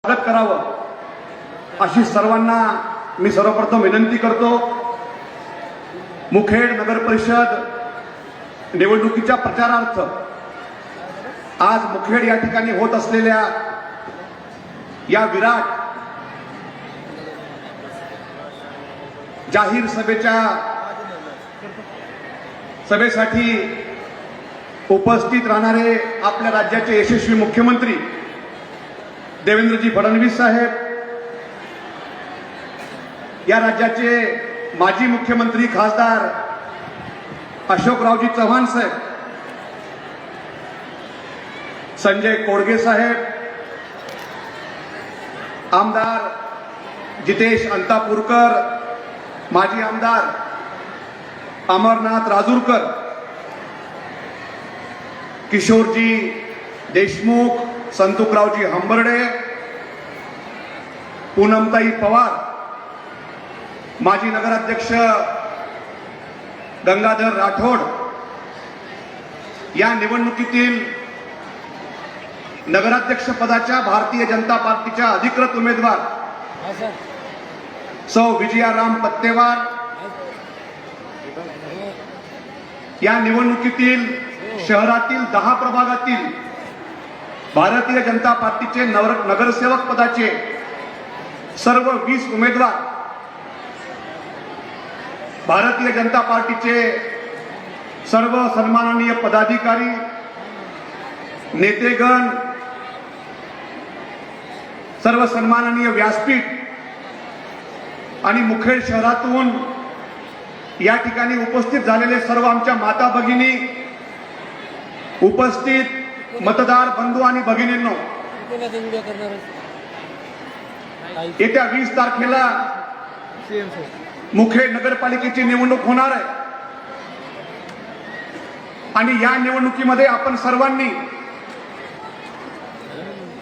स्वागत करावं अशी सर्वांना मी सर्वप्रथम विनंती करतो। मुखेड नगर परिषद निवडणुकीच्या प्रचारार्थ आज मुखेड या ठिकाणी होत असलेल्या या विराट जाहीर सभेसाठी उपस्थित राहणारे आपल्या राज्याचे यशस्वी मुख्यमंत्री देवेंद्रजी फडणवीस साहेब, या राज्याचे माजी मुख्यमंत्री खासदार अशोकरावजी चव्हाण साहेब, संजय कोडगे साहेब, आमदार जितेश अंतापूरकर, माजी आमदार अमरनाथ राजूरकर, किशोरजी देशमुख, संतुकरावजी हंबर्डे, पूनमताई पवार, माजी नगराध्यक्ष गंगाधर राठोड, या निवडणुकीतील नगराध्यक्ष पदाच्या भारतीय जनता पार्टीच्या अधिकृत उमेदवार सौ विजयाराम पत्तेवार, या निवडणुकीतील शहरातील 10 प्रभागातील भारतीय जनता पार्टीचे नगरसेवक पदाचे सर्व 20 उमेदवार, भारतीय जनता पार्टीचे सर्व सन्माननीय पदाधिकारी, नेतेगण, सर्व सन्माननीय व्यासपीठ आणि मुखेड शहरातून या ठिकाणी उपस्थित झालेले सर्व आमच्या माता भगिनी, उपस्थित मतदार बंधू आणि भगिनींनो, येत्या 20 तारखेला मुखेड नगरपालिकेची निवडणूक होणार आहे आणि या निवडणुकीमध्ये आपण सर्वांनी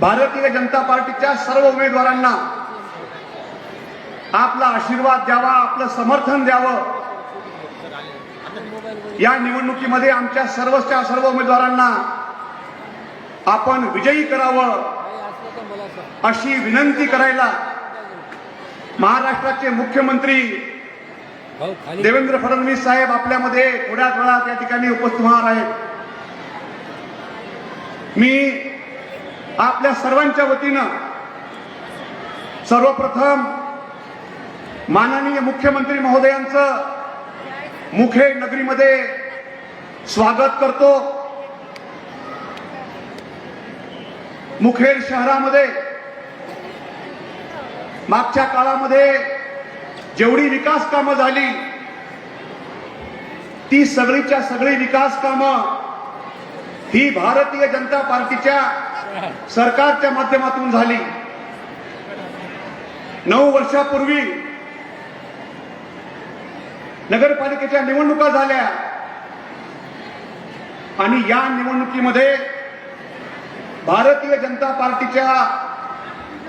भारतीय जनता पार्टीच्या सर्व उमेदवारांना आपला आशीर्वाद द्यावा, आपलं समर्थन द्यावं। या निवडणुकीमध्ये आमच्या सर्व उमेदवारांना आपण विजयी करावं अशी विनंती करायला महाराष्ट्राचे मुख्यमंत्री देवेंद्र फडणवीस साहेब आपल्यामध्ये थोड्याच वेळात या ठिकाणी उपस्थित होणार आहेत। मी आपल्या सर्वांच्या वतीनं सर्वप्रथम माननीय मुख्यमंत्री महोदयांचं मुखेड नगरीमध्ये स्वागत करतो। मुखेड शहरामध्ये मागच्या काळामध्ये जेवढी विकास कामं झाली ती सगळीच्या सगळी विकास कामं ही भारतीय जनता पार्टीच्या सरकारच्या माध्यमातून झाली। 9 वर्षापूर्वी नगरपालिकेच्या निवडणुका झाल्या आणि या निवडणुकीमध्ये भारतीय जनता पार्टीच्या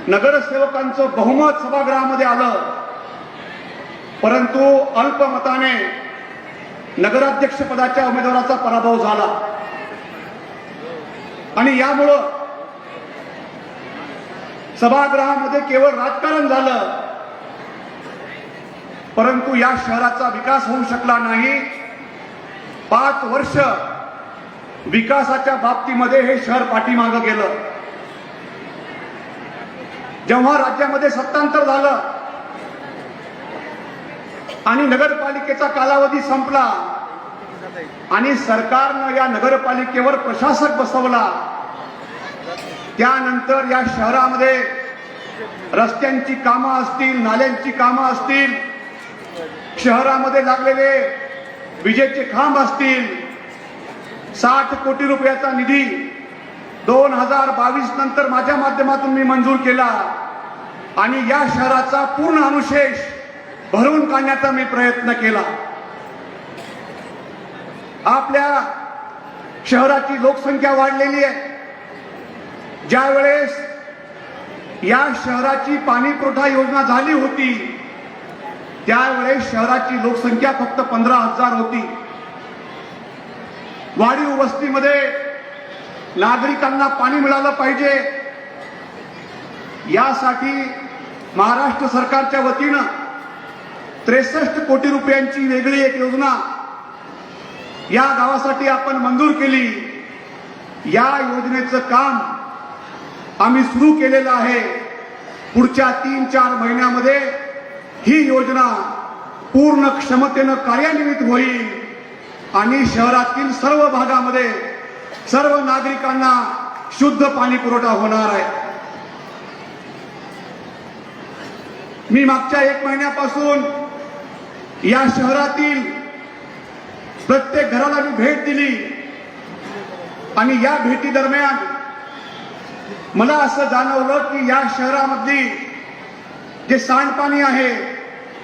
नगरसेवकांचं बहुमत सभागृहामध्ये आलं, परंतु अल्पमताने नगराध्यक्ष पदाच्या उमेदवाराचा पराभव झाला आणि यामुळं सभागृहामध्ये केवळ राजकारण झालं, परंतु या शहराचा विकास होऊ शकला नाही। 5 वर्ष विकासाच्या बाबतीमध्ये हे शहर पाठीमागं गेलं। जेव्हा राज्यामध्ये सत्तांतर झालं आणि नगरपालिकेचा कालावधी संपला आणि सरकारनं या नगरपालिकेवर प्रशासक बसवला, त्यानंतर या शहरामध्ये रस्त्यांची कामं असतील, नाल्यांची कामं असतील, शहरामध्ये लागलेले विजेचे खांब असतील, 60 कोटी रुपयाचा निधी 2022 नंतर माझ्या माध्यमातून मी मंजूर केला आणि या शहराचा पूर्ण अनुशेष भरून काढण्याचा मी प्रयत्न केला। आपल्या शहराची लोकसंख्या वाढलेली आहे। ज्या वेळेस या शहराची पाणी पुरवठा योजना झाली होती त्यावेळेस शहराची लोकसंख्या फक्त 15,000 होती। वाढीव वस्तीमध्ये नागरिकांना पाणी मिळालं पाहिजे, यासाठी महाराष्ट्र सरकारच्या वतीनं 63 कोटी रुपयांची वेगळी एक योजना या गावासाठी आपण मंजूर केली. या योजनेचं काम आम्ही सुरू केलेलं आहे. पुढच्या 3-4 महिन्यामध्ये ही योजना पूर्ण क्षमतेनं कार्यान्वित होईल आणि शहरातील सर्व भागामध्ये सर्व नागरिकांना शुद्ध पाणी पुरवठा होणार आहे. मी मागच्या 1 महिन्यापासून या शहरातील प्रत्येक घराला मी भेट दिली आणि या भेटी दरम्यान मला असं जाणवलं की या शहरामधली जे सांडपाणी आहे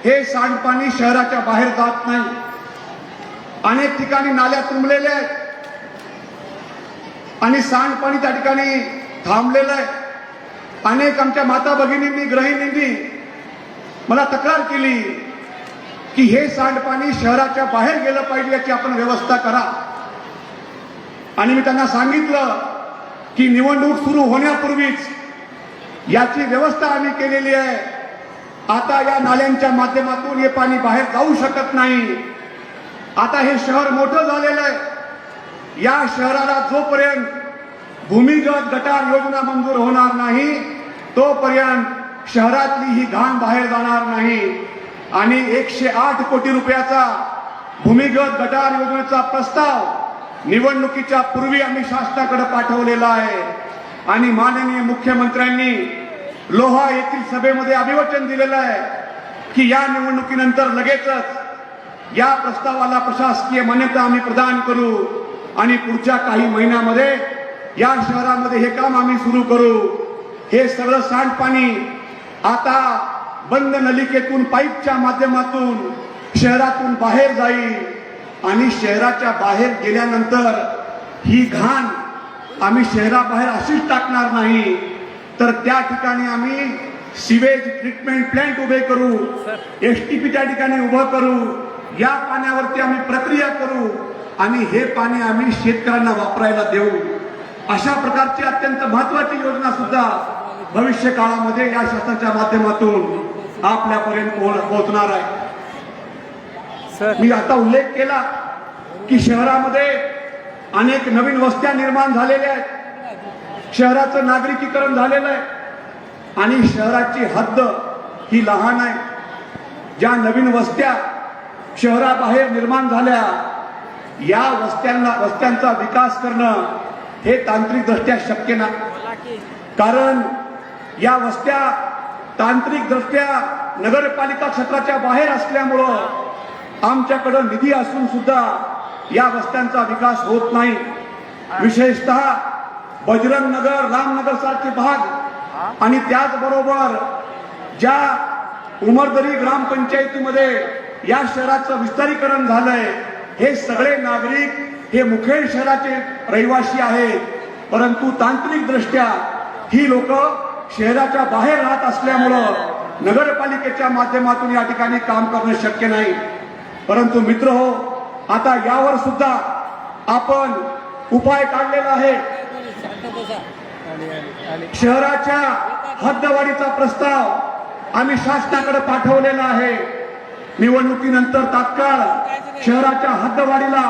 हे सांडपाणी शहराच्या बाहेर जात नाही. अनेक ठिकाणी नाल्या तुंबलेल्या आहेत आणि सांडपाणी त्या ठिकाणी थांबलेलं आहे. अनेक आमच्या माता भगिनींनी गृहिणींनी मला तक्रार केली की हे सांडपाणी शहराच्या बाहेर गेलं पाहिजे, याची आपण व्यवस्था करा. आणि मी त्यांना सांगितलं की निवडणूक सुरू होण्यापूर्वीच याची व्यवस्था आम्ही केलेली आहे. आता या नाल्यांच्या माध्यमातून हे पाणी बाहेर जाऊ शकत नाही. आता हे शहर मोठं झालेलं आहे. या शहराला जोपर्यंत भूमिगत गटार योजना मंजूर होणार नाही तोपर्यंत शहरातली ही घाण बाहेर जाणार नाही. आणि 108 कोटी रुपयाचा भूमिगत गटार योजनेचा प्रस्ताव निवडणुकीच्या पूर्वी आम्ही शासनाकडे पाठवलेला आहे. आणि माननीय मुख्यमंत्र्यांनी लोहा येथील सभेमध्ये अभिवचन दिलेलं आहे की या निवडणुकीनंतर लगेचच या प्रस्तावाला प्रशासकीय मान्यता आम्ही प्रदान करू आणि पुढच्या काही महिन्यामध्ये या शहरामध्ये हे काम आम्ही सुरू करू. हे सगळं सांडपाणी आता बंद नलिकेतून पाईपच्या माध्यमातून शहरातून बाहेर जाईल आणि शहराच्या बाहेर गेल्यानंतर ही घाण आम्ही शहराबाहेर अशीच टाकणार नाही, तर त्या ठिकाणी आम्ही सिवेज ट्रीटमेंट प्लांट उभे करू, एसटीपी त्या ठिकाणी उभं करू, या पाण्यावरती आम्ही प्रक्रिया करू आणि हे पाणी आम्ही शेतकऱ्यांना वापरायला देऊ. अशा प्रकारची अत्यंत महत्वाची योजना सुद्धा भविष्य काळामध्ये या शासनाच्या माध्यमातून आपल्यापर्यंत पोहोचणार आहे. मी आता उल्लेख केला की शहरामध्ये अनेक नवीन वस्त्या निर्माण झालेल्या आहेत, शहराचं नागरिकीकरण झालेलं आहे आणि शहराची हद्द ही लहान आहे. ज्या नवीन वस्त्या शहराबाहेर निर्माण झाल्या या वस्त्यांचा विकास करणं हे तांत्रिकदृष्ट्या शक्य नाही. कारण या वस्त्या तांत्रिकदृष्ट्या नगरपालिका क्षेत्राच्या बाहेर असल्यामुळं आमच्याकडं निधी असून सुद्धा या वस्त्यांचा विकास होत नाही. विशेषतः बजरंग नगर, रामनगर सारखे भाग आणि त्याचबरोबर ज्या उमरदरी ग्रामपंचायतीमध्ये या शहराचं विस्तारीकरण झालंय हे सगळे नागरिक हे मुखेड शहराचे रहिवासी आहेत, परंतु तांत्रिकदृष्ट्या ही लोक शहराच्या बाहेर राहत असल्यामुळं नगरपालिकेच्या माध्यमातून या ठिकाणी काम करणं शक्य नाही. परंतु मित्र हो, आता यावर सुद्धा आपण उपाय काढलेला आहे. शहराच्या हद्दवाढीचा प्रस्ताव आम्ही शासनाकडे पाठवलेला आहे. निवडणुकीनंतर तात्काळ शहराच्या हद्दवाढीला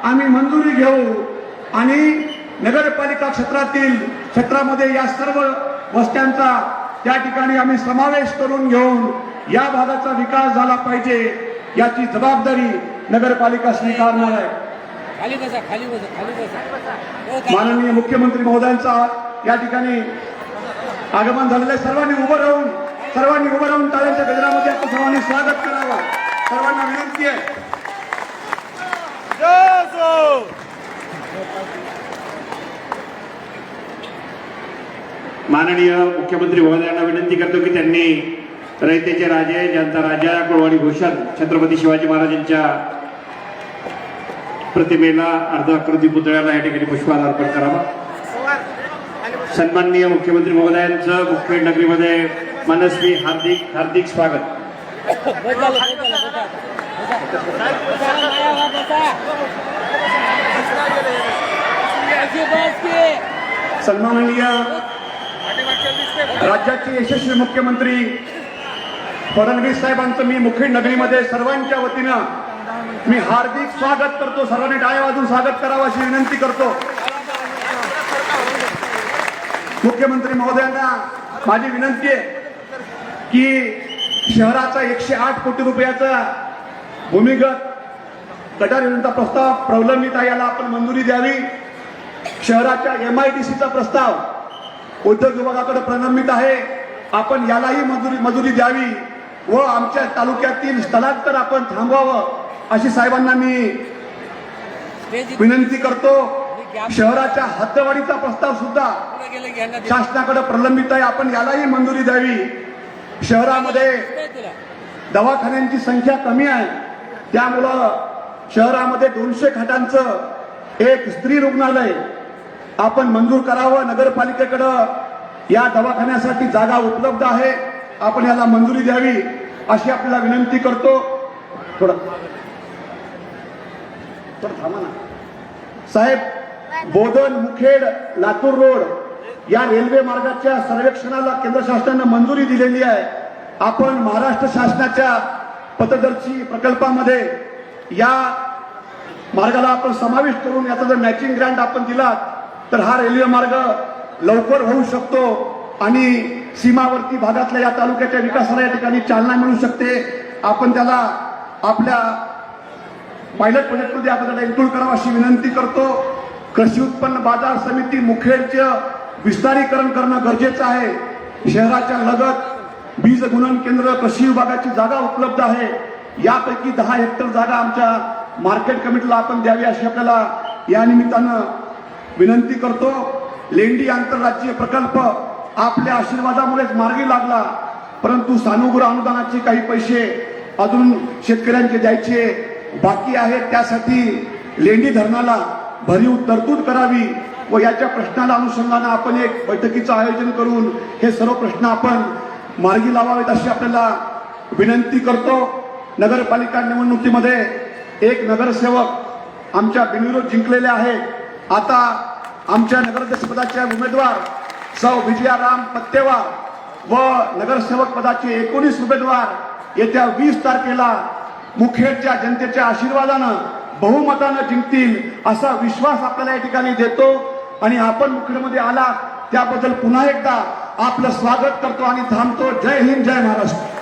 आम्ही मंजुरी घेऊ आणि नगरपालिका क्षेत्रामध्ये या सर्व वस्त्यांचा त्या ठिकाणी आम्ही समावेश करून घेऊन या भागाचा विकास झाला पाहिजे याची जबाबदारी नगरपालिका स्वीकारणार आहे. माननीय मुख्यमंत्री महोदयांचा या ठिकाणी आगमन झालेलं आहे. सर्वांनी उभं राहून टाळ्यांच्या गजरामध्ये आपण सर्वांनी स्वागत करावं. सर्वांना विनंती आहे. माननीय मुख्यमंत्री महोदयांना विनंती करतो की त्यांनी रयतेचे राजे, जनता राजा, कुळवाडी भूषण छत्रपती शिवाजी महाराजांच्या प्रतिमेला अर्धाकृती पुतळ्याला या ठिकाणी पुष्पहार अर्पण करावा. सन्माननीय मुख्यमंत्री महोदयांचं मुखेड नगरीमध्ये मनस्वी हार्दिक हार्दिक स्वागत. सन्माननीय राज्याचे यशस्वी मुख्यमंत्री फडणवीस साहेबांचं मी मुखेड नगरीमध्ये सर्वांच्या वतीनं मी हार्दिक स्वागत करतो. सर्वांनी टाळ्या वाजवून स्वागत करावं अशी विनंती करतो. मुख्यमंत्री महोदयांना माझी विनंती आहे की शहराचा 108 कोटी रुपयाचा भूमिगत गटार योजनेचा प्रस्ताव प्रलंबित आहे, याला आपण मंजुरी द्यावी. शहराच्या MIDCचा प्रस्ताव उद्योग विभागाकडे प्रलंबित आहे, आपण यालाही मंजुरी द्यावी व आमच्या तालुक्यातील स्थलांतर आपण थांबवावं अशी साहेबांना मी विनंती करतो. शहराच्या हद्दवाढीचा प्रस्ताव सुद्धा शासनाकडे प्रलंबित आहे, आपण यालाही मंजुरी द्यावी. शहरामध्ये दवाखान्यांची संख्या कमी आहे, त्यामुळं शहरामध्ये 200 खाटांचं एक स्त्री रुग्णालय आपण मंजूर करावं. नगरपालिकेकडं या दवाखान्यासाठी जागा उपलब्ध आहे, आपण याला मंजुरी द्यावी अशी आपल्याला विनंती करतो. थोडं थांबा ना साहेब. बोधन मुखेड लातूर रोड या रेल्वे मार्गाच्या सर्वेक्षणाला केंद्र शासनानं मंजुरी दिलेली आहे. आपण महाराष्ट्र शासनाच्या पथदर्शी प्रकल्पामध्ये या मार्गाला आपण समाविष्ट करून याचा जर मॅचिंग ग्रँट आपण दिला तर हा रेल्वे मार्ग लवकर होऊ शकतो आणि सीमावर्ती भागातल्या या तालुक्याच्या विकासाला या ठिकाणी चालना मिळू शकते. आपण त्याला आपल्या पायलट प्रोजेक्टमध्ये आपण त्याला इन्क्लूड करावं अशी विनंती करतो. कृषी उत्पन्न बाजार समिती मुखेडचं विस्तारीकरण करणं गरजेचं आहे. शहराच्या लगत बीज गुणन केंद्र कृषी विभागाची जागा उपलब्ध आहे, यापैकी 10 हेक्टर जागा आमच्या मार्केट कमिटीला आपण द्यावी अशी आपल्याला या निमित्तानं विनंती करतो. लेंडी आंतरराज्यीय प्रकल्प आपल्या आशीर्वादामुळेच मार्गी लागला, परंतु सानुग्रह अनुदानाचे काही पैसे अजून शेतकऱ्यांचे द्यायचे बाकी आहेत. त्यासाठी लेंडी धरणाला भरीव तरतूद करावी व याच्या प्रश्नाला अनुषंगानं आपण एक बैठकीचं आयोजन करून हे सर्व प्रश्न आपण मार्गी लावावेत अशी आपल्याला विनंती करतो. नगरपालिका निवडणुकीमध्ये एक नगरसेवक आमच्या बिनविरोध जिंकलेले आहेत. आता आमच्या नगराध्यक्षपदाच्या उमेदवार सौ विजयाराम पत्तेवार व नगरसेवक पदाचे 19 उमेदवार येत्या 20 तारखेला मुखेडच्या जनतेच्या आशीर्वादानं बहुमतानं जिंकतील असा विश्वास आपल्याला या ठिकाणी देतो. आणि आपण मुखेडमध्ये आला त्याबद्दल पुन्हा एकदा आपलं स्वागत करतो आणि थांबतो. जय हिंद, जय महाराष्ट्र.